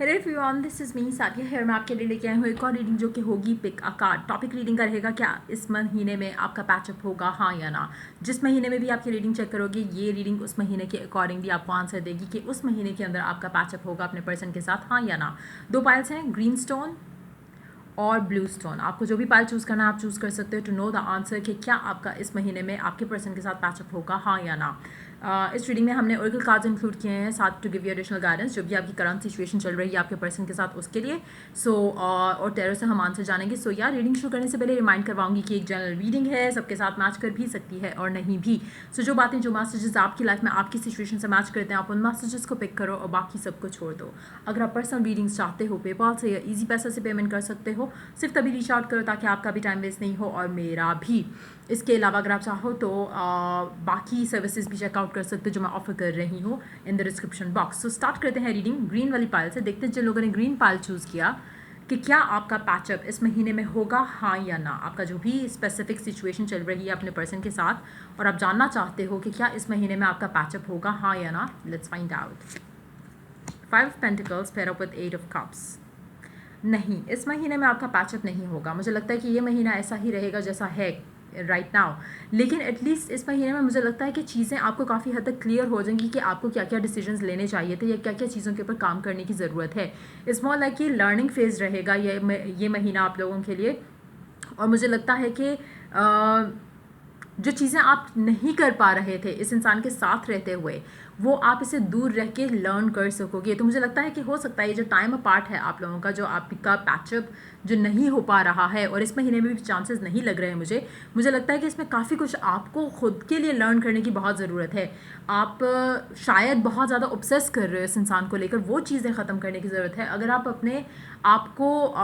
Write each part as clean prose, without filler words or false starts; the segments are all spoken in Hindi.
Hello everyone, this is me Sadia here. मैं आपके लिए लेके आई हूँ एक और रीडिंग जो कि होगी pick a card. Topic reading का रहेगा क्या इस महीने में आपका पैचअप होगा, हाँ या ना। जिस महीने में भी आपकी रीडिंग चेक करोगे, ये रीडिंग उस महीने के अकॉर्डिंगली आपको आंसर देगी कि उस महीने के अंदर आपका पैचअप होगा अपने पर्सन के साथ, हाँ या ना। दो पाइल्स हैं, ग्रीन स्टोन और ब्लू स्टोन। आपको जो भी पाइल चूज़ करना है आप चूज़ कर सकते हो टू नो द आंसर कि क्या आपका इस महीने में आपके पर्सन के साथ पैचअप होगा, हाँ या ना। इस रीडिंग में हमने ओरेकल कार्ड्स इंक्लूड किए हैं साथ to give you additional guidance जो भी आपकी करंट सिचुएशन चल रही है आपके पर्सन के साथ उसके लिए। और टेरो से हम आंसर जानेंगे। यार रीडिंग शुरू करने से पहले रिमाइंड करवाऊंगी कि एक जनरल रीडिंग है, सबके साथ मैच कर भी सकती है और नहीं भी। जो बातें जो मैसेजेस आपकी लाइफ में आपकी सिचुएशन से मैच करते हैं आप उन मैसेजेस को पिक करो और बाकी सबको छोड़ दो। अगर आप पर्सनल रीडिंग्स चाहते हो पेपाल से या ईजी पैसा से पेमेंट कर सकते हो, सिर्फ तभी रीच आउट करो ताकि आपका भी टाइम वेस्ट नहीं हो और मेरा भी। इसके अलावा अगर आप चाहो तो बाकी सर्विसेज भी चेकआउट कर सकते हो जो मैं ऑफर कर रही हूँ in the description box. Start करते हैं रीडिंग ग्रीन वाली पाइल से। देखते हैं जिन लोगों ने ग्रीन पाइल चूज़ किया कि क्या आपका पैचअप इस महीने में होगा, हाँ या ना। आपका जो भी स्पेसिफिक सिचुएशन चल रही है अपने पर्सन के साथ और आप जानना चाहते हो कि क्या इस महीने में आपका पैचअप होगा, हाँ या ना। Let's find out. 5 of pentacles pair up with 8 of cups. नहीं, इस महीने में आपका पैचअप नहीं होगा। मुझे लगता है कि ये महीना ऐसा ही रहेगा जैसा है राइट नाउ, लेकिन एटलीस्ट इस महीने में मुझे लगता है कि चीज़ें आपको काफ़ी हद तक क्लियर हो जाएंगी कि आपको क्या क्या डिसीजंस लेने चाहिए थे या क्या क्या चीज़ों के ऊपर काम करने की ज़रूरत है। इट्स मोर लाइक कि लर्निंग फेज रहेगा ये महीना आप लोगों के लिए। और मुझे लगता है कि जो चीज़ें आप नहीं कर पा रहे थे इस इंसान के साथ रहते हुए, वो आप इसे दूर रह के लर्न कर सकोगे। तो मुझे लगता है कि हो सकता है ये जो टाइम अपार्ट है आप लोगों का, जो आपका पैचअप जो नहीं हो पा रहा है और इस महीने में भी चांसेस नहीं लग रहे हैं मुझे लगता है कि इसमें काफ़ी कुछ आपको खुद के लिए लर्न करने की बहुत ज़रूरत है। आप शायद बहुत ज़्यादा ऑब्सेस कर रहे हो इस इंसान को लेकर, वो चीज़ें ख़त्म करने की ज़रूरत है। अगर आप अपने आपको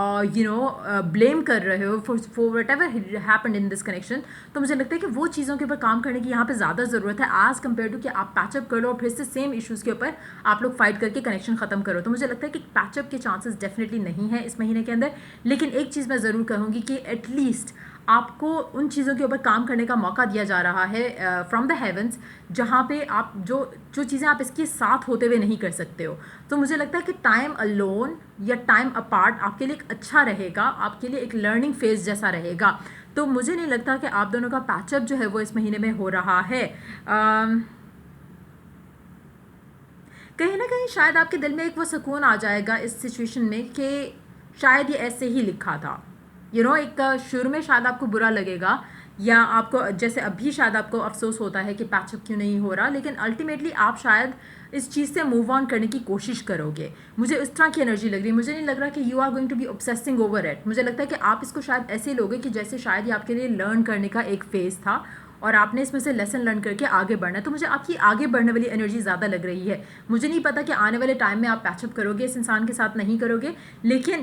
ब्लेम कर रहे हो for what ever happened in this connection, तो मुझे लगता है कि वो चीज़ों के ऊपर काम करने की यहाँ पे ज़्यादा ज़रूरत है एज़ कम्पेयर टू कि आप पैचअप कर लो और फिर से सेम इश्यूज़ के ऊपर आप लोग फाइट करके कनेक्शन ख़त्म करो। तो मुझे लगता है कि पैचअप के चांसेस डेफिनेटली नहीं है इस महीने के अंदर। लेकिन एक चीज़ मैं ज़रूर कहूँगी कि एटलीस्ट आपको उन चीज़ों के ऊपर काम करने का मौका दिया जा रहा है फ्रॉम द हेवंस, जहाँ पे आप जो जो चीज़ें आप इसके साथ होते हुए नहीं कर सकते हो। तो मुझे लगता है कि टाइम अलोन या टाइम अपार्ट आपके लिए एक अच्छा रहेगा, आपके लिए एक लर्निंग फेज जैसा रहेगा। तो मुझे नहीं लगता कि आप दोनों का पैचअप जो है वो इस महीने में हो रहा है। कहीं ना कहीं शायद आपके दिल में एक वो सुकून आ जाएगा इस सिचुएशन में कि शायद ये ऐसे ही लिखा था। एक शुरू में शायद आपको बुरा लगेगा या आपको जैसे अभी शायद आपको अफसोस होता है कि पैचअप क्यों नहीं हो रहा, लेकिन अल्टीमेटली आप शायद इस चीज़ से मूव ऑन करने की कोशिश करोगे। मुझे इस तरह की एनर्जी लग रही है। मुझे नहीं लग रहा कि you are going to be obsessing over it. मुझे लगता है कि आप इसको शायद ऐसे लोगे कि जैसे शायद ये आपके लिए लर्न करने का एक फेज़ था और आपने इसमें से लेसन लर्न करके आगे बढ़ना है। तो मुझे आपकी आगे बढ़ने वाली एनर्जी ज़्यादा लग रही है। मुझे नहीं पता कि आने वाले टाइम में आप पैचअप करोगे इस इंसान के साथ, नहीं करोगे, लेकिन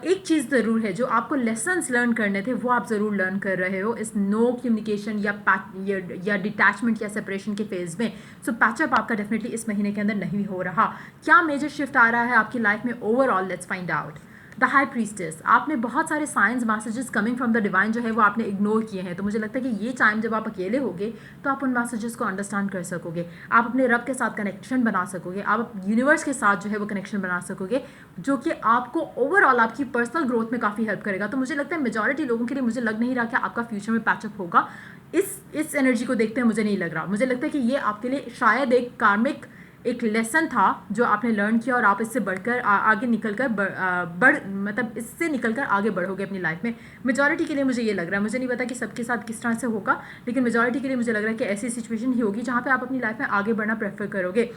एक चीज़ ज़रूर है, जो आपको लेसन्स लर्न करने थे वो आप ज़रूर लर्न कर रहे हो इस नो कम्युनिकेशन या डिटैचमेंट या सेपरेशन के फेज़ में। पैचअप आपका डेफिनेटली इस महीने के अंदर नहीं हो रहा। क्या मेजर शिफ्ट आ रहा है आपकी लाइफ में overall, let's find out. The high priestess, आपने बहुत सारे science messages coming from the divine जो है वो आपने इग्नोर किए हैं। तो मुझे लगता है कि ये टाइम जब आप अकेले होगे तो आप उन मैसेजेस को अंडरस्टैंड कर सकोगे, आप अपने रब के साथ कनेक्शन बना सकोगे, आप यूनिवर्स के साथ जो है वो कनेक्शन बना सकोगे, जो कि आपको ओवरऑल आपकी पर्सनल ग्रोथ में काफ़ी हेल्प करेगा। तो मुझे लगता है मेजॉरिटी लोगों के लिए मुझे लग नहीं रहा कि आपका फ्यूचर में पैचअप होगा। इस एनर्जी को देखते हैं मुझे नहीं लग रहा। मुझे लगता है कि ये आपके लिए शायद एक कार्मिक एक लेसन था जो आपने लर्न किया और आप इससे बढ़कर आगे निकलकर मतलब इससे निकलकर आगे बढ़ोगे अपनी लाइफ में। मेजॉरिटी के लिए मुझे ये लग रहा है। मुझे नहीं पता कि सबके साथ किस तरह से होगा, लेकिन मेजॉरिटी के लिए मुझे लग रहा है कि ऐसी सिचुएशन ही होगी जहाँ पे आप अपनी लाइफ में आगे बढ़ना प्रेफर करोगे।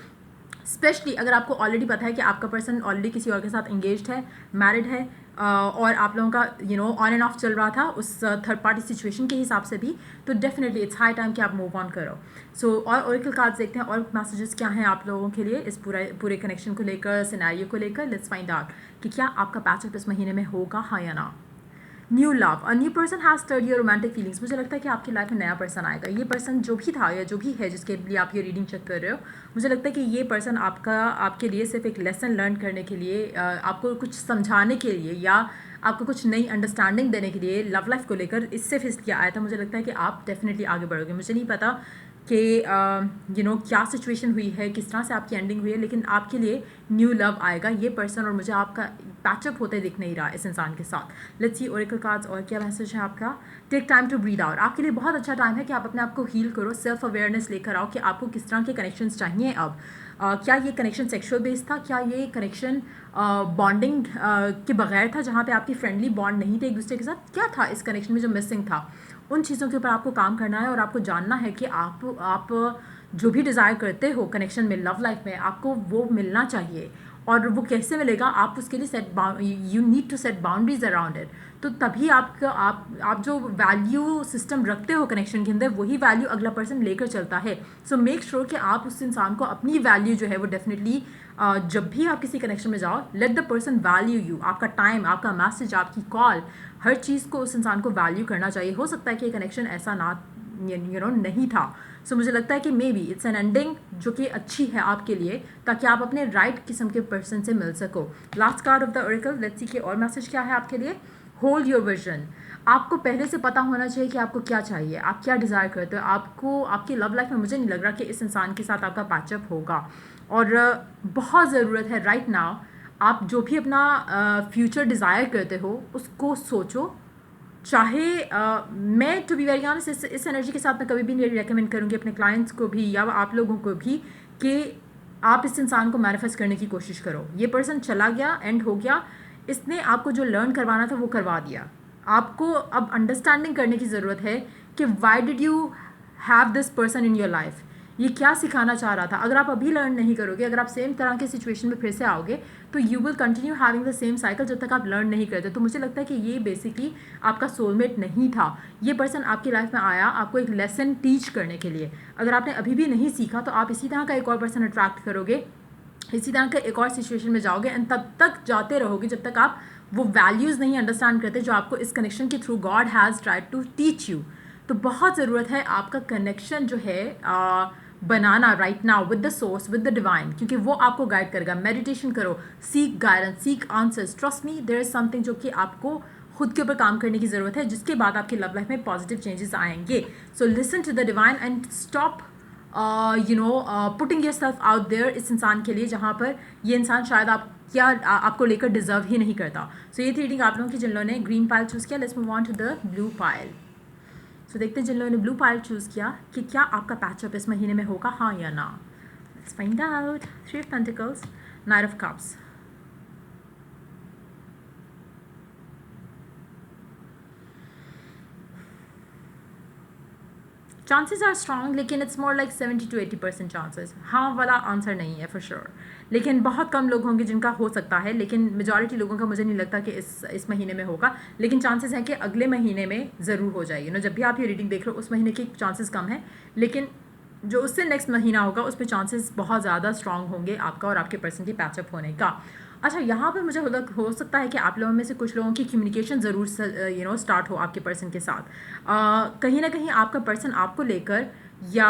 स्पेशली अगर आपको ऑलरेडी पता है कि आपका पर्सन ऑलरेडी किसी और के साथ इंगेज्ड है, मैरिड है, और आप लोगों का ऑन एंड ऑफ चल रहा था उस थर्ड पार्टी सिचुएशन के हिसाब से भी, तो डेफिनेटली इट्स हाई टाइम कि आप मूव ऑन करो। और ओरेकल कार्ड्स देखते हैं और मैसेजेस क्या हैं आप लोगों के लिए इस पूरे कनेक्शन को लेकर, सिनेरियो को लेकर। लेट्स फाइंड आउट कि क्या आपका पैचअप इस महीने में होगा, हाँ या ना। New love, a new person has stirred your romantic feelings. मुझे लगता है कि आपकी लाइफ में नया पर्सन आएगा। ये पर्सन जो भी था या जो भी है जिसके लिए आप ये रीडिंग चेक कर रहे हो, मुझे लगता है कि ये पर्सन आपके लिए सिर्फ एक लेसन लर्न करने के लिए, आपको कुछ समझाने के लिए या आपको कुछ नई अंडरस्टैंडिंग देने के लिए लव लाइफ को लेकर सिर्फ इसलिए आया था। मुझे लगता है कि आप डेफिनेटली आगे बढ़ोगे। मुझे नहीं पता कि क्या सिचुएशन हुई है, किस तरह से आपकी एंडिंग हुई है, लेकिन आपके लिए न्यू लव आएगा। ये पर्सन और मुझे आपका पैचअप होते दिख नहीं रहा इस इंसान के साथ। लेट्स सी ओरेकल कार्ड्स, और क्या मैसेज है आपका। Take time to breathe out. आपके लिए बहुत अच्छा टाइम है कि आप अपने आप को हील करो, सेल्फ अवेयरनेस लेकर आओ कि आपको किस तरह के कनेक्शंस चाहिए अब। क्या ये कनेक्शन सेक्सुअल बेस्ड था, क्या ये कनेक्शन बॉन्डिंग के बगैर था, जहाँ पे आपकी फ्रेंडली बॉन्ड नहीं थे एक दूसरे के साथ, क्या था इस कनेक्शन में जो मिसिंग था। उन चीज़ों के ऊपर आपको काम करना है और आपको जानना है कि आप जो भी डिज़ायर करते हो कनेक्शन में, लव लाइफ में, आपको वो मिलना चाहिए। और वो कैसे मिलेगा, आप उसके लिए you need to set boundaries around it. तो तभी आप जो वैल्यू सिस्टम रखते हो कनेक्शन के अंदर, वही वैल्यू अगला पर्सन लेकर चलता है। सो मेक श्योर कि आप उस इंसान को अपनी वैल्यू जो है वो डेफिनेटली, जब भी आप किसी कनेक्शन में जाओ, let the person value you. आपका टाइम, आपका मैसेज, आपकी कॉल, हर चीज़ को उस इंसान को वैल्यू करना चाहिए। हो सकता है कि कनेक्शन ऐसा ना नहीं था। सो मुझे लगता है कि may be it's an ending जो कि अच्छी है आपके लिए, ताकि आप अपने राइट किस्म के पर्सन से मिल सको। Last card of the Oracle, let's see कि और मैसेज क्या है आपके लिए। Hold your vision. आपको पहले से पता होना चाहिए कि आपको क्या चाहिए, आप क्या डिज़ायर करते हो। आपको आपकी लव लाइफ में मुझे नहीं लग रहा कि इस इंसान के साथ आपका पैचअप होगा, और बहुत ज़रूरत है राइट नाउ। आप जो भी अपना फ्यूचर डिज़ायर करते हो उसको सोचो। चाहे मैं टू बी वेरी ऑनेस्ट इस एनर्जी के साथ मैं कभी भी नहीं रेकमेंड करूँगी अपने क्लाइंट्स को भी या आप लोगों को भी कि आप इस इंसान को मैनिफेस्ट करने की कोशिश करो। ये पर्सन चला गया, एंड हो गया, इसने आपको जो लर्न करवाना था वो करवा दिया। आपको अब अंडरस्टैंडिंग करने की ज़रूरत है कि why did you have this person in your life, ये क्या सिखाना चाह रहा था। अगर आप अभी लर्न नहीं करोगे, अगर आप सेम तरह के सिचुएशन में फिर से आओगे, तो you will continue having the same cycle जब तक आप लर्न नहीं करते। तो मुझे लगता है कि ये बेसिकली आपका सोलमेट नहीं था। ये पर्सन आपकी लाइफ में आया आपको एक लेसन टीच करने के लिए। अगर आपने अभी भी नहीं सीखा तो आप इसी तरह का एक और पर्सन अट्रैक्ट करोगे, इसी तरह का एक और सिचुएशन में जाओगे, एंड तब तक जाते रहोगे जब तक आप वो वैल्यूज़ नहीं अंडरस्टैंड करते जो आपको इस कनेक्शन के through God has tried to teach you. तो बहुत ज़रूरत है आपका कनेक्शन जो है बनाना right now with the source, with the divine, क्योंकि वो आपको गाइड करेगा। मेडिटेशन करो, seek guidance, seek answers. Trust me, there is something जो कि आपको खुद के ऊपर काम करने की ज़रूरत है, जिसके बाद आपकी लव लाइफ में पॉजिटिव चेंजेस आएंगे। So listen to the divine and stop putting yourself out there इस इंसान के लिए, जहाँ पर ये इंसान शायद आपको लेकर डिजर्व ही नहीं करता। सो ये थी रीडिंग आप लोगों की जिन लोगों ने ग्रीन पाइल चूज़ किया। Let's move on to the blue pile. So देखते हैं जिन लोगों ने ब्लू पाइल चूज़ किया कि क्या आपका पैचअप इस महीने में होगा, हाँ या ना। Let's find out. 3 of Pentacles, Knight of Cups, chances are strong, लेकिन it's more like 70 to 80% chances. हाँ वाला आंसर नहीं है फॉर श्योर, लेकिन बहुत कम लोग होंगे जिनका हो सकता है, लेकिन मेजॉरिटी लोगों का मुझे नहीं लगता कि इस महीने में होगा। लेकिन चांसेस हैं कि अगले महीने में ज़रूर हो जाएगी। जब भी आप ये रीडिंग देख रहे हो उस महीने के चांसेस कम है, लेकिन जो उससे नेक्स्ट महीना होगा उस पर चांसेस बहुत ज़्यादा स्ट्रॉन्ग होंगे आपका और आपके पर्सन की पैचअप होने का। अच्छा, यहाँ पर मुझे हो सकता है कि आप लोगों में से कुछ लोगों की कम्युनिकेशन ज़रूर स्टार्ट हो आपके पर्सन के साथ। कहीं ना कहीं आपका पर्सन आपको लेकर या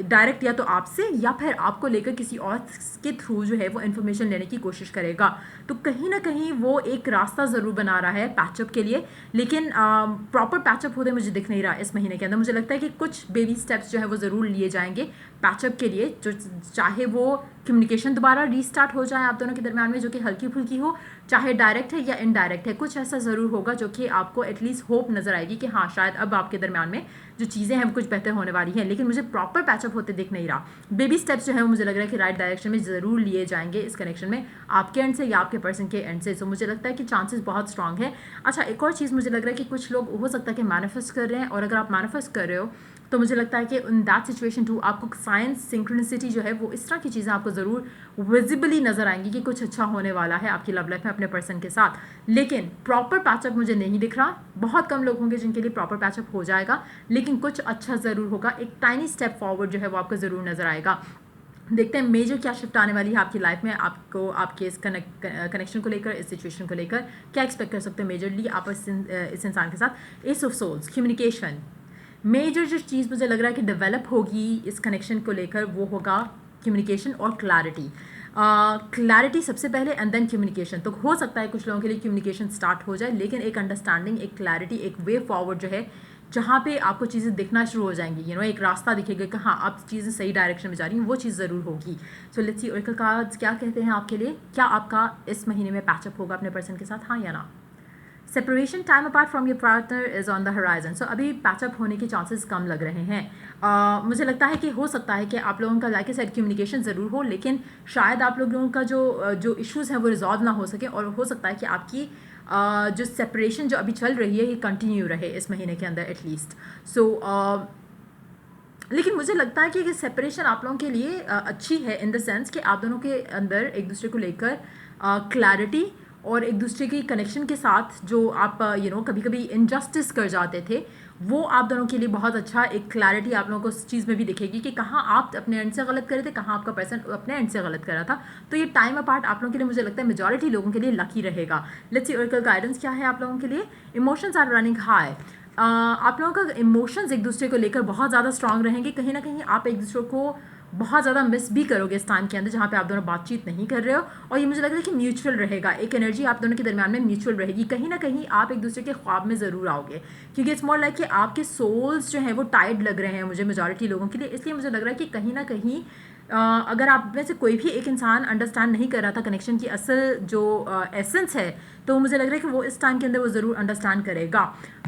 डायरेक्ट या तो आपसे या फिर आपको लेकर किसी और के थ्रू जो है वो इन्फॉर्मेशन लेने की कोशिश करेगा। तो कहीं ना कहीं वो एक रास्ता ज़रूर बना रहा है पैचअप के लिए, लेकिन प्रॉपर पैचअप होते मुझे दिख नहीं रहा इस महीने के अंदर। मुझे लगता है कि कुछ बेबी स्टेप्स जो है वो ज़रूर लिए जाएंगे पैचअप के लिए, जो चाहे वो कम्युनिकेशन दोबारा रीस्टार्ट हो जाए आप दोनों के दरमियान में, जो कि हल्की फुल्की हो, चाहे डायरेक्ट है या इनडायरेक्ट है, कुछ ऐसा ज़रूर होगा जो कि आपको एटलीस्ट होप नज़र आएगी कि हाँ शायद अब आपके दरमियान में जो चीज़ें हैं वो कुछ बेहतर होने वाली हैं। लेकिन मुझे प्रॉपर पैचअप होते दिख नहीं रहा। बेबी स्टेप्स जो है वो मुझे लग रहा है कि राइट डायरेक्शन में ज़रूर लिए जाएंगे इस कनेक्शन में, आपके एंड से या आपके पर्सन के एंड से। सो मुझे लगता है कि चांसेस बहुत स्ट्रांग है। अच्छा, एक और चीज़ मुझे लग रहा है कि कुछ लोग हो सकता है कि मैनिफेस्ट कर रहे हैं, और अगर आप मैनिफेस्ट कर रहे हो तो मुझे लगता है कि इन दैट सिचुएशन टू आपको साइंस सिंक्रोनिसिटी जो है वो इस तरह की चीज़ें आपको ज़रूर विजिबली नज़र आएंगी कि कुछ अच्छा होने वाला है आपकी लव लाइफ में अपने पर्सन के साथ। लेकिन प्रॉपर पैचअप मुझे नहीं दिख रहा। बहुत कम लोग होंगे जिनके लिए प्रॉपर पैचअप हो जाएगा, लेकिन कुछ अच्छा ज़रूर होगा। एक टाइनी स्टेप फॉरवर्ड जो है वो आपको ज़रूर नज़र आएगा। देखते हैं मेजर क्या शिफ्ट आने वाली है आपकी लाइफ में, आपको आपके इस कनेक्शन को लेकर, इस सिचुएशन को लेकर क्या एक्सपेक्ट कर सकते हैं मेजरली आप इस इंसान के साथ। Ace of souls, communication. Major जो चीज़ मुझे लग रहा है कि डेवलप होगी इस कनेक्शन को लेकर वो होगा कम्युनिकेशन और क्लैरिटी। क्लैरिटी सबसे पहले एंड देन कम्युनिकेशन। तो हो सकता है कुछ लोगों के लिए कम्युनिकेशन स्टार्ट हो जाए, लेकिन एक अंडरस्टैंडिंग, एक क्लैरिटी, एक वे फॉरवर्ड जो है जहाँ पे आपको चीज़ें दिखना शुरू हो जाएंगी, एक रास्ता दिखेगा कि हाँ अब चीज़ें सही डायरेक्शन में जा रही हैं, वो चीज़ ज़रूर होगी। So let's see Oracle cards क्या कहते हैं आपके लिए, क्या आपका इस महीने में पैचअप होगा अपने पर्सन के साथ, हाँ या ना। Separation time apart from your partner is on the horizon. So अभी पैचअप होने के चांसेस कम लग रहे हैं। मुझे लगता है कि हो सकता है कि आप लोगों का लाइक साइड कम्युनिकेशन ज़रूर हो, लेकिन शायद आप लोगों का जो इश्यूज़ हैं वो रिजॉल्व ना हो सके, और हो सकता है कि आपकी जो सेपरेशन जो अभी चल रही है ये कंटिन्यू रहे इस महीने के अंदर एटलीस्ट। सो लेकिन मुझे लगता है कि ये सेपरेशन आप लोगों के लिए अच्छी है इन द सेंस कि आप दोनों के अंदर एक दूसरे को लेकर क्लैरिटी और एक दूसरे की कनेक्शन के साथ जो आप कभी कभी इनजस्टिस कर जाते थे, वो आप दोनों के लिए बहुत अच्छा एक क्लैरिटी आप लोगों को उस चीज़ में भी दिखेगी कि कहाँ आप अपने एंड से गलत कर रहे थे, कहाँ आपका पर्सन अपने एंड से गलत कर रहा था। तो ये टाइम अपार्ट आप लोगों के लिए मुझे लगता है मेजॉरिटी लोगों के लिए लकी रहेगा। लेट्स सी ओरेकल गाइडेंस क्या है आप लोगों के लिए। Emotions are running high. आप लोगों का इमोशंस एक दूसरे को लेकर बहुत ज़्यादा स्ट्रांग रहेंगे। कहीं ना कहीं आप एक दूसरे को बहुत ज़्यादा मिस भी करोगे इस टाइम के अंदर जहाँ पे आप दोनों बातचीत नहीं कर रहे हो, और ये मुझे लग रहा है कि म्यूचुअल रहेगा, एक एनर्जी आप दोनों के दरमियान में म्यूचुअल रहेगी। कहीं ना कहीं आप एक दूसरे के ख्वाब में ज़रूर आओगे, क्योंकि इट्स मोर लाइक कि आपके सोल्स जो हैं वो टाइड लग रहे हैं मुझे मेजॉरिटी लोगों के लिए। इसलिए मुझे लग रहा है कि कहीं ना कहीं अगर आप में से कोई भी एक इंसान अंडरस्टैंड नहीं कर रहा था कनेक्शन की असल जो एसेंस है, तो मुझे लग रहा है कि वो इस टाइम के अंदर वो ज़रूर अंडरस्टैंड करेगा।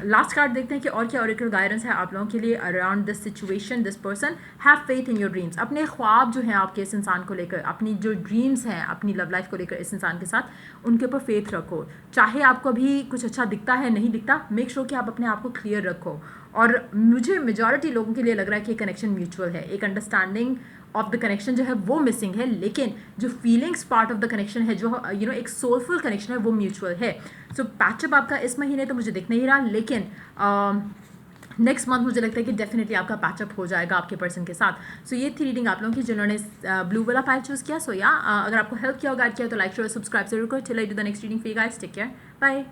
लास्ट कार्ड देखते हैं कि और क्या ऑरेकल गाइडेंस है आप लोगों के लिए around this situation. This person have faith in your dreams. अपने ख्वाब जो हैं आपके इस इंसान को लेकर, अपनी जो ड्रीम्स हैं अपनी लव लाइफ को लेकर इस इंसान के साथ, उनके ऊपर फेथ रखो। चाहे आपको अभी कुछ अच्छा दिखता है नहीं दिखता, मेक श्योर कि आप अपने आप को क्लियर रखो। और मुझे मेजॉरिटी लोगों के लिए लग रहा है कि कनेक्शन म्यूचुअल है, एक अंडरस्टैंडिंग ऑफ द कनेक्शन जो है वो मिसिंग है, लेकिन जो feelings part of the connection है, जो एक सोलफुल कनेक्शन है, वो म्यूचुअल है। सो पैचअप आपका इस महीने तो मुझे दिख नहीं रहा, लेकिन नेक्स्ट मंथ मुझे लगता है कि डेफिनेटली आपका पैचअप हो जाएगा आपके पर्सन के साथ। सो ये थी रीडिंग आप लोगों की जिन्होंने ब्लू वाला फाइल चूज़ किया। सो या अगर आपको हेल्प किया हो, गाइड किया तो लाइक शेयर सब्सक्राइब जरूर करो। Till I do the next reading for you guys, take care, bye.